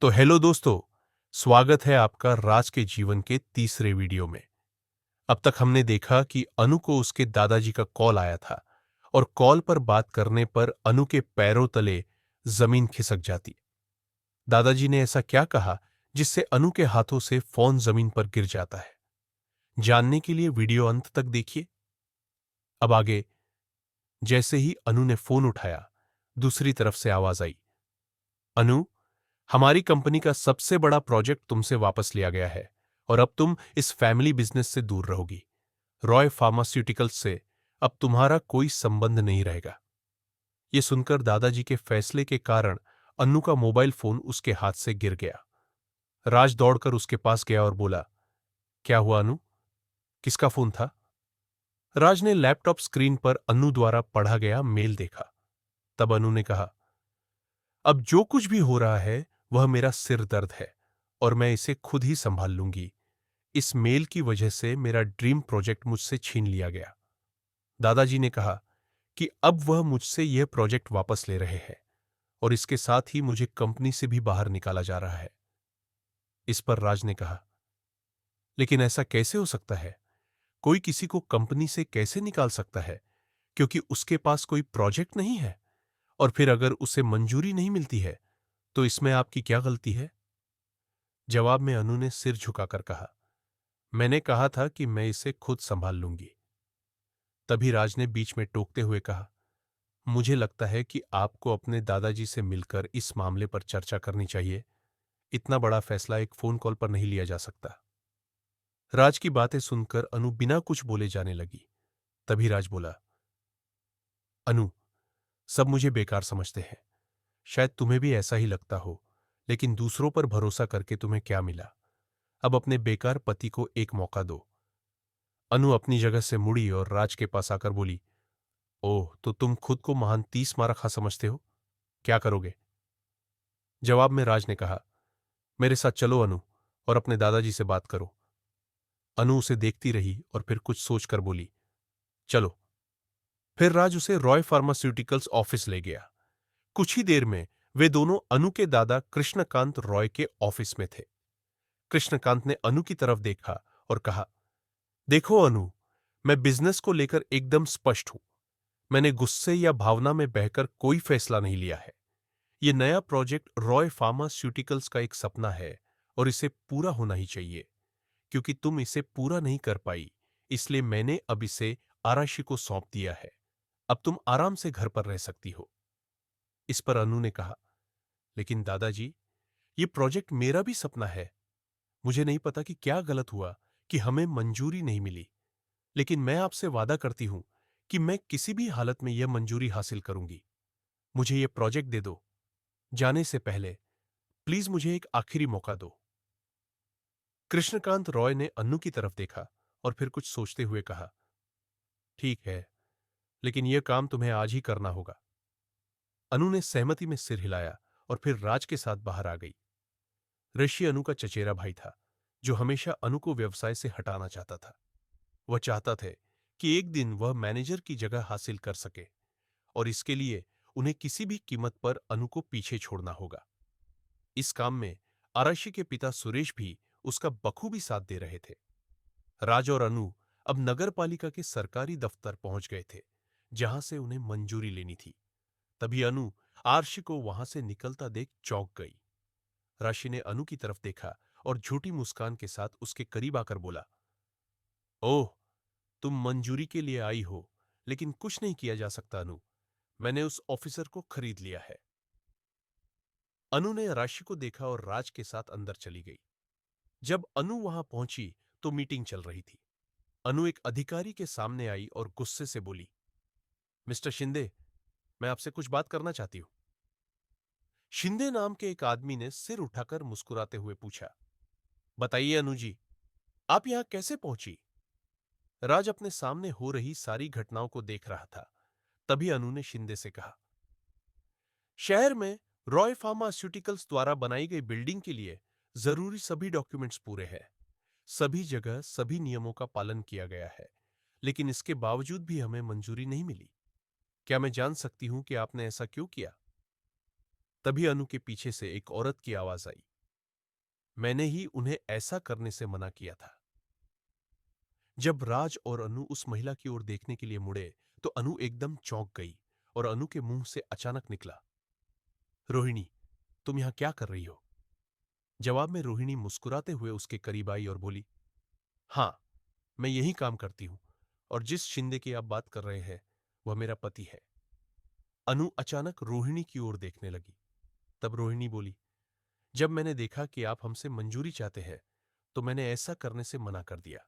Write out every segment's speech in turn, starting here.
तो हेलो दोस्तों, स्वागत है आपका राज के जीवन के तीसरे वीडियो में। अब तक हमने देखा कि अनु को उसके दादाजी का कॉल आया था और कॉल पर बात करने पर अनु के पैरों तले जमीन खिसक जाती। दादाजी ने ऐसा क्या कहा जिससे अनु के हाथों से फोन जमीन पर गिर जाता है? जानने के लिए वीडियो अंत तक देखिए। अब आगे। जैसे ही अनु ने फोन उठाया, दूसरी तरफ से आवाज आई, अनु, हमारी कंपनी का सबसे बड़ा प्रोजेक्ट तुमसे वापस लिया गया है और अब तुम इस फैमिली बिजनेस से दूर रहोगी। रॉय फार्मास्यूटिकल्स से अब तुम्हारा कोई संबंध नहीं रहेगा। यह सुनकर दादाजी के फैसले के कारण अन्नू का मोबाइल फोन उसके हाथ से गिर गया। राज दौड़कर उसके पास गया और बोला, क्या हुआ अनु? किसका फोन था? राज ने लैपटॉप स्क्रीन पर अन्नू द्वारा पढ़ा गया मेल देखा। तब अनु ने कहा, अब जो कुछ भी हो रहा है वह मेरा सिर दर्द है और मैं इसे खुद ही संभाल लूंगी। इस मेल की वजह से मेरा ड्रीम प्रोजेक्ट मुझसे छीन लिया गया। दादाजी ने कहा कि अब वह मुझसे यह प्रोजेक्ट वापस ले रहे हैं और इसके साथ ही मुझे कंपनी से भी बाहर निकाला जा रहा है। इस पर राज ने कहा, लेकिन ऐसा कैसे हो सकता है? कोई किसी को कंपनी से कैसे निकाल सकता है क्योंकि उसके पास कोई प्रोजेक्ट नहीं है? और फिर अगर उसे मंजूरी नहीं मिलती है तो इसमें आपकी क्या गलती है? जवाब में अनु ने सिर झुकाकर कहा, मैंने कहा था कि मैं इसे खुद संभाल लूंगी। तभी राज ने बीच में टोकते हुए कहा, मुझे लगता है कि आपको अपने दादाजी से मिलकर इस मामले पर चर्चा करनी चाहिए। इतना बड़ा फैसला एक फोन कॉल पर नहीं लिया जा सकता। राज की बातें सुनकर अनु बिना कुछ बोले जाने लगी। तभी राज बोला, अनु, सब मुझे बेकार समझते हैं। शायद तुम्हें भी ऐसा ही लगता हो, लेकिन दूसरों पर भरोसा करके तुम्हें क्या मिला? अब अपने बेकार पति को एक मौका दो। अनु अपनी जगह से मुड़ी और राज के पास आकर बोली, ओह, तो तुम खुद को महान 30 मारा समझते हो? क्या करोगे? जवाब में राज ने कहा, मेरे साथ चलो अनु और अपने दादाजी से बात करो। अनु उसे देखती रही और फिर कुछ सोचकर बोली, चलो। फिर राज उसे रॉय फार्मास्यूटिकल्स ऑफिस ले गया। कुछ ही देर में वे दोनों अनु के दादा कृष्णकांत रॉय के ऑफिस में थे। कृष्णकांत ने अनु की तरफ देखा और कहा, देखो अनु, मैं बिजनेस को लेकर एकदम स्पष्ट हूं। मैंने गुस्से या भावना में बहकर कोई फैसला नहीं लिया है। यह नया प्रोजेक्ट रॉय फार्मास्यूटिकल्स का एक सपना है और इसे पूरा होना ही चाहिए। क्योंकि तुम इसे पूरा नहीं कर पाई, इसलिए मैंने अब इसे आराशी को सौंप दिया है। अब तुम आराम से घर पर रह सकती हो। इस पर अनु ने कहा, लेकिन दादाजी, ये प्रोजेक्ट मेरा भी सपना है। मुझे नहीं पता कि क्या गलत हुआ कि हमें मंजूरी नहीं मिली, लेकिन मैं आपसे वादा करती हूं कि मैं किसी भी हालत में यह मंजूरी हासिल करूंगी। मुझे यह प्रोजेक्ट दे दो। जाने से पहले प्लीज मुझे एक आखिरी मौका दो। कृष्णकांत रॉय ने अन्नू की तरफ देखा और फिर कुछ सोचते हुए कहा, ठीक है, लेकिन यह काम तुम्हें आज ही करना होगा। अनु ने सहमति में सिर हिलाया और फिर राज के साथ बाहर आ गई। ऋषि अनु का चचेरा भाई था, जो हमेशा अनु को व्यवसाय से हटाना चाहता था। वह चाहता थे कि एक दिन वह मैनेजर की जगह हासिल कर सके और इसके लिए उन्हें किसी भी कीमत पर अनु को पीछे छोड़ना होगा। इस काम में आराशी के पिता सुरेश भी उसका बखूबी साथ दे रहे थे। राज और अनु अब नगर पालिका के सरकारी दफ्तर पहुंच गए थे, जहां से उन्हें मंजूरी लेनी थी। तभी अनु आरशी को वहां से निकलता देख चौंक गई। राशि ने अनु की तरफ देखा और झूठी मुस्कान के साथ उसके करीब आकर बोला, ओह, तुम मंजूरी के लिए आई हो, लेकिन कुछ नहीं किया जा सकता अनु। मैंने उस ऑफिसर को खरीद लिया है। अनु ने राशि को देखा और राज के साथ अंदर चली गई। जब अनु वहां पहुंची तो मीटिंग चल रही थी। अनु एक अधिकारी के सामने आई और गुस्से से बोली, मिस्टर शिंदे, मैं आपसे कुछ बात करना चाहती हूं। शिंदे नाम के एक आदमी ने सिर उठाकर मुस्कुराते हुए पूछा, बताइए अनु जी, आप यहां कैसे पहुंची? राज अपने सामने हो रही सारी घटनाओं को देख रहा था। तभी अनु ने शिंदे से कहा, शहर में रॉय फार्मास्यूटिकल्स द्वारा बनाई गई बिल्डिंग के लिए जरूरी सभी डॉक्यूमेंट्स पूरे हैं। सभी जगह सभी नियमों का पालन किया गया है, लेकिन इसके बावजूद भी हमें मंजूरी नहीं मिली। क्या मैं जान सकती हूं कि आपने ऐसा क्यों किया? तभी अनु के पीछे से एक औरत की आवाज आई। मैंने ही उन्हें ऐसा करने से मना किया था। जब राज और अनु उस महिला की ओर देखने के लिए मुड़े तो अनु एकदम चौंक गई और अनु के मुंह से अचानक निकला, रोहिणी, तुम यहां क्या कर रही हो? जवाब में रोहिणी मुस्कुराते हुए उसके करीब आई और बोली, हां, मैं यही काम करती हूं और जिस शिंदे की आप बात कर रहे हैं वह मेरा पति है। अनु अचानक रोहिणी की ओर देखने लगी। तब रोहिणी बोली, जब मैंने देखा कि आप हमसे मंजूरी चाहते हैं तो मैंने ऐसा करने से मना कर दिया।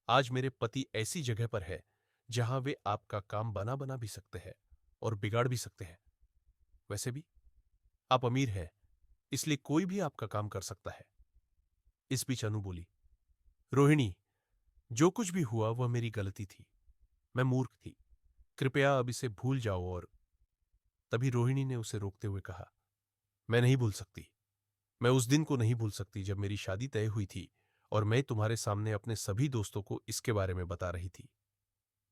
आज मेरे पति ऐसी जगह पर है जहां वे आपका काम बना बना भी सकते हैं और बिगाड़ भी सकते हैं। वैसे भी आप अमीर हैं, इसलिए कोई भी आपका काम कर सकता है। इस बीच अनु बोली, रोहिणी, जो कुछ भी हुआ वह मेरी गलती थी। मैं मूर्ख थी। कृपया अब इसे भूल जाओ। और तभी रोहिणी ने उसे रोकते हुए कहा, मैं नहीं भूल सकती। मैं उस दिन को नहीं भूल सकती जब मेरी शादी तय हुई थी और मैं तुम्हारे सामने अपने सभी दोस्तों को इसके बारे में बता रही थी।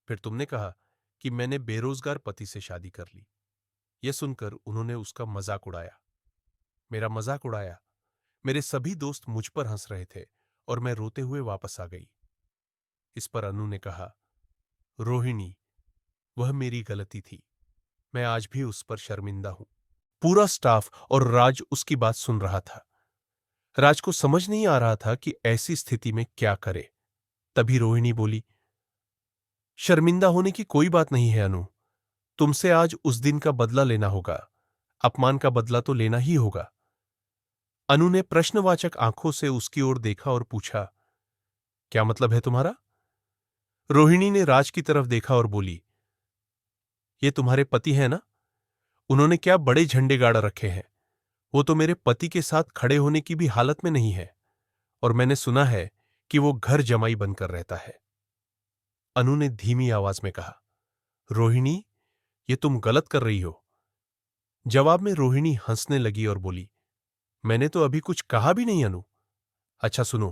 फिर तुमने कहा कि मैंने बेरोजगार पति से शादी कर ली। यह सुनकर उन्होंने उसका मजाक उड़ाया, मेरा मजाक उड़ाया। मेरे सभी दोस्त मुझ पर हंस रहे थे और मैं रोते हुए वापस आ गई। इस पर अनु ने कहा, रोहिणी, वह मेरी गलती थी। मैं आज भी उस पर शर्मिंदा हूं। पूरा स्टाफ और राज उसकी बात सुन रहा था। राज को समझ नहीं आ रहा था कि ऐसी स्थिति में क्या करे। तभी रोहिणी बोली, शर्मिंदा होने की कोई बात नहीं है अनु। तुमसे आज उस दिन का बदला लेना होगा। अपमान का बदला तो लेना ही होगा। अनु ने प्रश्नवाचक आंखों से उसकी ओर देखा और पूछा, क्या मतलब है तुम्हारा? रोहिणी ने राज की तरफ देखा और बोली, ये तुम्हारे पति हैं ना? उन्होंने क्या बड़े झंडे गाड़ रखे हैं। वो तो मेरे पति के साथ खड़े होने की भी हालत में नहीं है और मैंने सुना है कि वो घर जमाई बनकर रहता है। अनु ने धीमी आवाज में कहा, रोहिणी, ये तुम गलत कर रही हो। जवाब में रोहिणी हंसने लगी और बोली, मैंने तो अभी कुछ कहा भी नहीं अनु। अच्छा सुनो,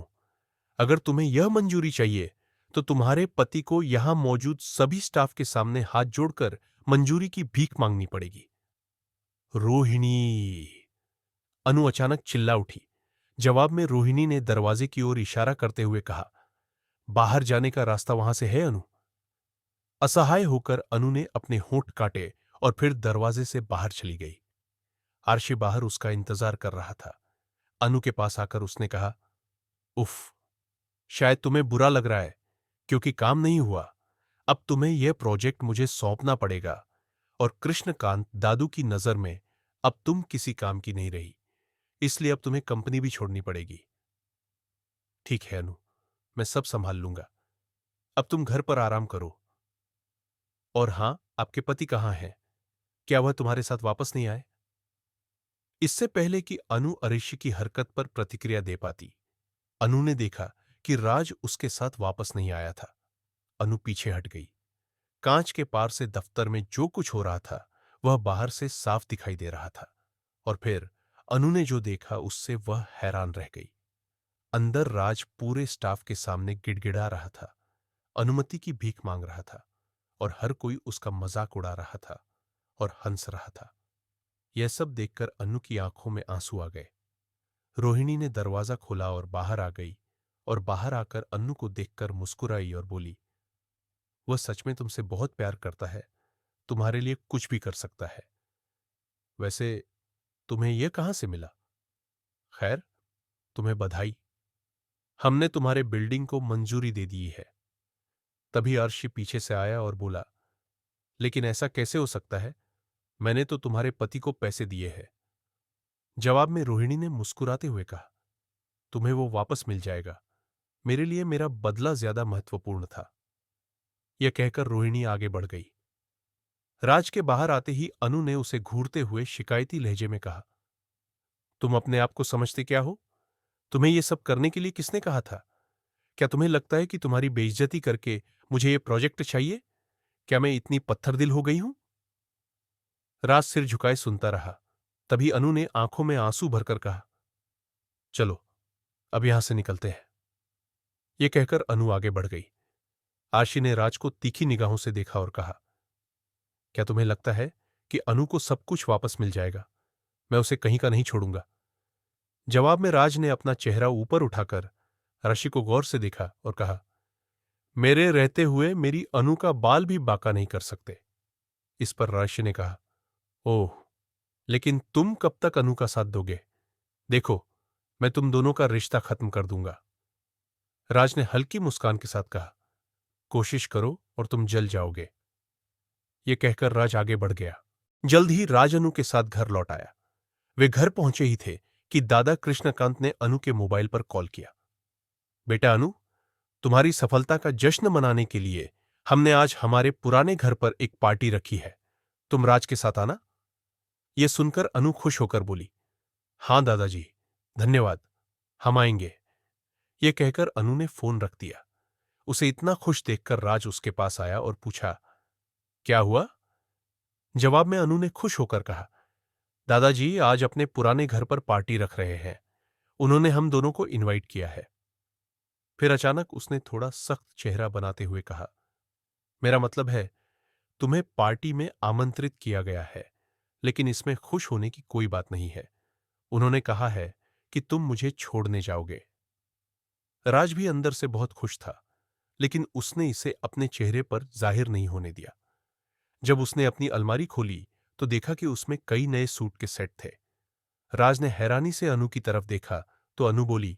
अगर तुम्हें यह मंजूरी चाहिए तो तुम्हारे पति को यहां मौजूद सभी स्टाफ के सामने हाथ जोड़कर मंजूरी की भीख मांगनी पड़ेगी। रोहिणी, अनु अचानक चिल्ला उठी। जवाब में रोहिणी ने दरवाजे की ओर इशारा करते हुए कहा, बाहर जाने का रास्ता वहां से है अनु। असहाय होकर अनु ने अपने होंठ काटे और फिर दरवाजे से बाहर चली गई। आरशी बाहर उसका इंतजार कर रहा था। अनु के पास आकर उसने कहा, उफ, शायद तुम्हें बुरा लग रहा है क्योंकि काम नहीं हुआ। अब तुम्हें यह प्रोजेक्ट मुझे सौंपना पड़ेगा और कृष्णकांत दादू की नजर में अब तुम किसी काम की नहीं रही, इसलिए अब तुम्हें कंपनी भी छोड़नी पड़ेगी। ठीक है अनु, मैं सब संभाल लूंगा। अब तुम घर पर आराम करो। और हां, आपके पति कहाँ हैं? क्या वह तुम्हारे साथ वापस नहीं आए? इससे पहले कि अनु अरिशी की हरकत पर प्रतिक्रिया दे पाती, अनु ने देखा कि राज उसके साथ वापस नहीं आया था। अनु पीछे हट गई। कांच के पार से दफ्तर में जो कुछ हो रहा था वह बाहर से साफ दिखाई दे रहा था। और फिर अनु ने जो देखा उससे वह हैरान रह गई। अंदर राज पूरे स्टाफ के सामने गिड़गिड़ा रहा था, अनुमति की भीख मांग रहा था और हर कोई उसका मजाक उड़ा रहा था और हंस रहा था। यह सब देखकर अनु की आंखों में आंसू आ गए। रोहिणी ने दरवाजा खोला और बाहर आ गई और बाहर आकर अनु को देखकर मुस्कुराई और बोली, वह सच में तुमसे बहुत प्यार करता है, तुम्हारे लिए कुछ भी कर सकता है। वैसे तुम्हें यह कहां से मिला? खैर, तुम्हें बधाई, हमने तुम्हारे बिल्डिंग को मंजूरी दे दी है। तभी अर्शी पीछे से आया और बोला, लेकिन ऐसा कैसे हो सकता है? मैंने तो तुम्हारे पति को पैसे दिए हैं। जवाब में रोहिणी ने मुस्कुराते हुए कहा, तुम्हें वो वापस मिल जाएगा। मेरे लिए मेरा बदला ज्यादा महत्वपूर्ण था। यह कहकर रोहिणी आगे बढ़ गई। राज के बाहर आते ही अनु ने उसे घूरते हुए शिकायती लहजे में कहा, तुम अपने आप को समझते क्या हो? तुम्हें यह सब करने के लिए किसने कहा था? क्या तुम्हें लगता है कि तुम्हारी बेइज्जती करके मुझे यह प्रोजेक्ट चाहिए? क्या मैं इतनी पत्थरदिल हो गई हूं? राज सिर झुकाए सुनता रहा। तभी अनु ने आंखों में आंसू भरकर कहा, चलो अब यहां से निकलते हैं। यह कहकर अनु आगे बढ़ गई। आशी ने राज को तीखी निगाहों से देखा और कहा, क्या तुम्हें लगता है कि अनु को सब कुछ वापस मिल जाएगा? मैं उसे कहीं का नहीं छोड़ूंगा। जवाब में राज ने अपना चेहरा ऊपर उठाकर ऋषि को गौर से देखा और कहा, मेरे रहते हुए मेरी अनु का बाल भी बांका नहीं कर सकते। इस पर ऋषि ने कहा, ओह, लेकिन तुम कब तक अनु का साथ दोगे? देखो, मैं तुम दोनों का रिश्ता खत्म कर दूंगा। राज ने हल्की मुस्कान के साथ कहा, कोशिश करो और तुम जल जाओगे। ये कहकर राज आगे बढ़ गया। जल्द ही राज अनु के साथ घर लौट आया। वे घर पहुंचे ही थे कि दादा कृष्णकांत ने अनु के मोबाइल पर कॉल किया। बेटा अनु, तुम्हारी सफलता का जश्न मनाने के लिए हमने आज हमारे पुराने घर पर एक पार्टी रखी है। तुम राज के साथ आना। यह सुनकर अनु खुश होकर बोली, हां दादाजी, धन्यवाद, हम आएंगे। यह कहकर अनु ने फोन रख दिया। उसे इतना खुश देखकर राज उसके पास आया और पूछा, क्या हुआ? जवाब में अनु ने खुश होकर कहा, दादाजी आज अपने पुराने घर पर पार्टी रख रहे हैं। उन्होंने हम दोनों को इनवाइट किया है। फिर अचानक उसने थोड़ा सख्त चेहरा बनाते हुए कहा, मेरा मतलब है, तुम्हें पार्टी में आमंत्रित किया गया है, लेकिन इसमें खुश होने की कोई बात नहीं है। उन्होंने कहा है कि तुम मुझे छोड़ने जाओगे। राज भी अंदर से बहुत खुश था, लेकिन उसने इसे अपने चेहरे पर जाहिर नहीं होने दिया। जब उसने अपनी अलमारी खोली तो देखा कि उसमें कई नए सूट के सेट थे। राज ने हैरानी से अनु की तरफ देखा तो अनु बोली,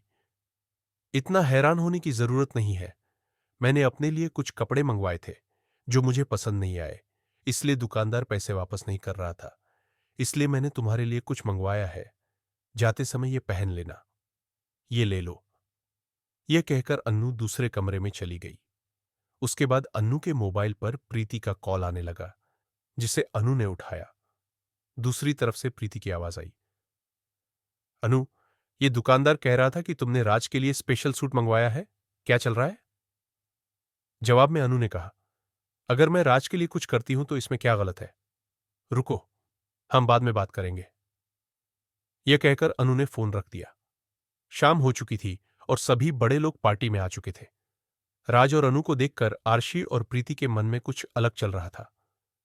इतना हैरान होने की जरूरत नहीं है। मैंने अपने लिए कुछ कपड़े मंगवाए थे जो मुझे पसंद नहीं आए, इसलिए दुकानदार पैसे वापस नहीं कर रहा था। इसलिए मैंने तुम्हारे लिए कुछ मंगवाया है। जाते समय ये पहन लेना। ये ले लो। यह कहकर अन्नू दूसरे कमरे में चली गई। उसके बाद अन्नू के मोबाइल पर प्रीति का कॉल आने लगा, जिसे अनु ने उठाया। दूसरी तरफ से प्रीति की आवाज आई, अनु, ये दुकानदार कह रहा था कि तुमने राज के लिए स्पेशल सूट मंगवाया है, क्या चल रहा है? जवाब में अनु ने कहा, अगर मैं राज के लिए कुछ करती हूं तो इसमें क्या गलत है? रुको, हम बाद में बात करेंगे। यह कहकर अनु ने फोन रख दिया। शाम हो चुकी थी और सभी बड़े लोग पार्टी में आ चुके थे। राज और अनु को देखकर आरशी और प्रीति के मन में कुछ अलग चल रहा था।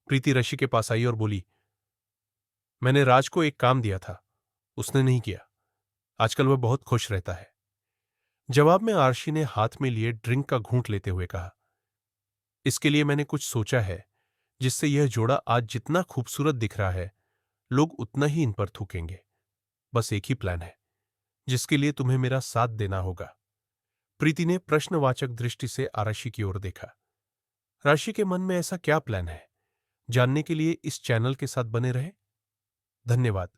प्रीति ऋषि के पास आई और बोली, मैंने राज को एक काम दिया था, उसने नहीं किया। आजकल वह बहुत खुश रहता है। जवाब में आरशी ने हाथ में लिए ड्रिंक का घूंट लेते हुए कहा, इसके लिए मैंने कुछ सोचा है, जिससे यह जोड़ा आज जितना खूबसूरत दिख रहा है, लोग उतना ही इन पर थूकेंगे। बस एक ही प्लान है, जिसके लिए तुम्हें मेरा साथ देना होगा। प्रीति ने प्रश्नवाचक दृष्टि से आरशी की ओर देखा। राशि के मन में ऐसा क्या प्लान है? जानने के लिए इस चैनल के साथ बने रहे। धन्यवाद।